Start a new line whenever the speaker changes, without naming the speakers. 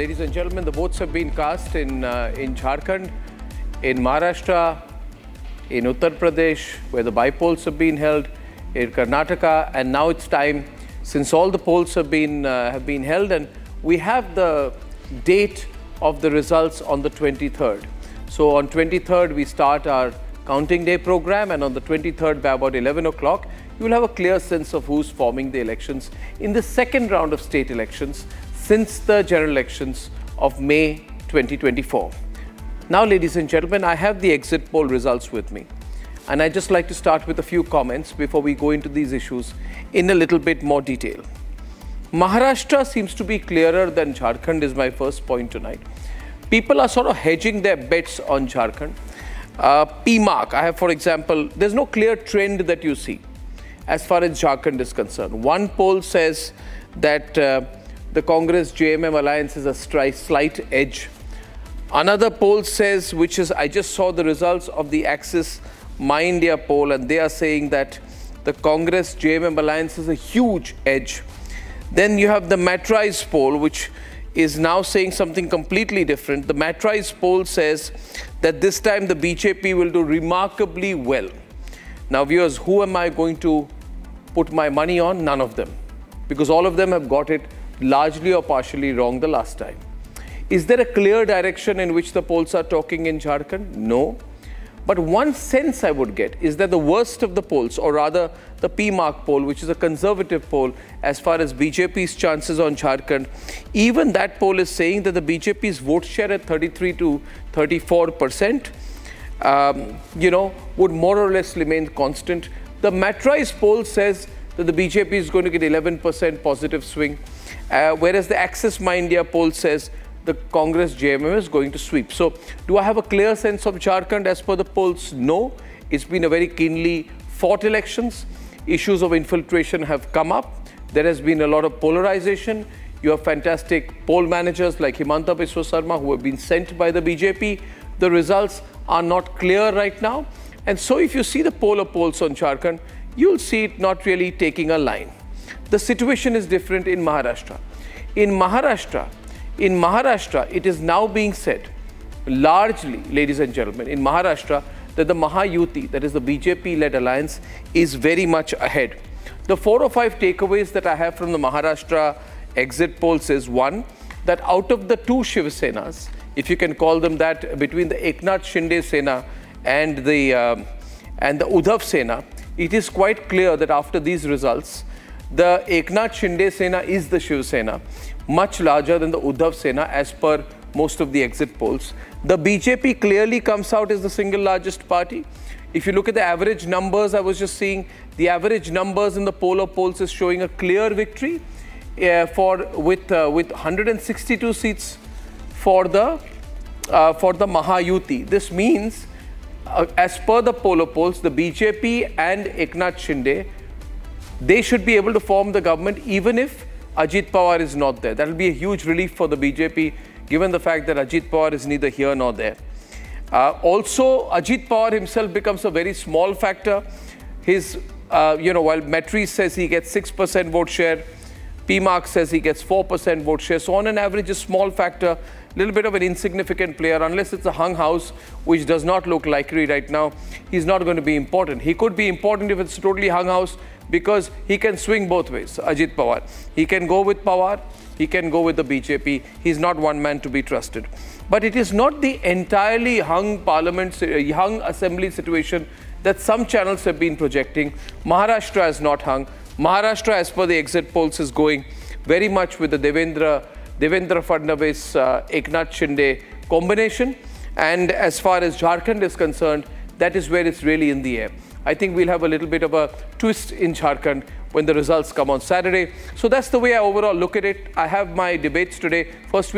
Ladies and gentlemen, the votes have been cast in Jharkhand, in Maharashtra, in Uttar Pradesh, where the by-polls have been held, in Karnataka, and now it's time, since all the polls have been held, and we have the date of the results on the 23rd. So on 23rd, we start our counting day program, and on the 23rd, by about 11 o'clock, you will have a clear sense of who's forming the elections in the second round of state elections since the general elections of May 2024. Now, ladies and gentlemen, I have the exit poll results with me. And I'd just like to start with a few comments before we go into these issues in a little bit more detail. Maharashtra seems to be clearer than Jharkhand is my first point tonight. People are sort of hedging their bets on Jharkhand. P-MARQ, I have, for example, there's no clear trend that you see as far as Jharkhand is concerned. One poll says that the Congress-JMM alliance is a slight edge. Another poll says, which is, I just saw the results of the Axis My India poll, and they are saying that the Congress-JMM alliance is a huge edge. Then you have the MATRIZE poll, which is now saying something completely different. The MATRIZE poll says that this time the BJP will do remarkably well. Now, viewers, who am I going to put my money on? None of them, because all of them have got it largely or partially wrong the last time. Is there a clear direction in which the polls are talking in Jharkhand? No. But one sense I would get is that the worst of the polls, or rather the P-MARQ poll, which is a conservative poll as far as BJP's chances on Jharkhand, even that poll is saying that the BJP's vote share at 33 to 34%, would more or less remain constant. The MATRIZE poll says that the BJP is going to get 11% positive swing, whereas the Axis My India poll says the Congress-JMM is going to sweep. So, do I have a clear sense of Jharkhand as per the polls? No. It's been a very keenly fought elections. Issues of infiltration have come up. There has been a lot of polarization. You have fantastic poll managers like Himanta Biswa Sarma who have been sent by the BJP. The results are not clear right now. And so, if you see the poll polls on Jharkhand, you'll see it not really taking a line. The situation is different in Maharashtra. In Maharashtra, it is now being said, largely, ladies and gentlemen, in Maharashtra, that the Mahayuti, that is the BJP-led alliance, is very much ahead. The 4 or 5 takeaways that I have from the Maharashtra exit polls is, one, that out of the 2 Shiv Senas, if you can call them that, between the Eknath Shinde Sena and the Uddhav Sena, it is quite clear that after these results, the Eknath Shinde Sena is the Shiv Sena, much larger than the Uddhav Sena as per most of the exit polls. The BJP clearly comes out as the single largest party. If you look at the average numbers, I was just seeing the average numbers in the polls is showing a clear victory with 162 seats for the Mahayuti. This means, as per the polls, the BJP and Eknath Shinde, they should be able to form the government even if Ajit Pawar is not there. That will be a huge relief for the BJP, given the fact that Ajit Pawar is neither here nor there. Also, Ajit Pawar himself becomes a very small factor. His, while MATRIZE says he gets 6% vote share, P-MARQ says he gets 4% vote share. So on an average, a small factor, little bit of an insignificant player, unless it's a hung house, which does not look likely right now. He's not going to be important. He could be important if it's totally hung house, because he can swing both ways, Ajit Pawar. He can go with Pawar, he can go with the BJP. He's not one man to be trusted. But it is not the entirely hung assembly situation that some channels have been projecting. Maharashtra is not hung. Maharashtra, as per the exit polls, is going very much with the Devendra Fadnavis, Eknath Shinde combination. And as far as Jharkhand is concerned, that is where it's really in the air. I think we'll have a little bit of a twist in Jharkhand when the results come on Saturday. So that's the way I overall look at it. I have my debates today. First,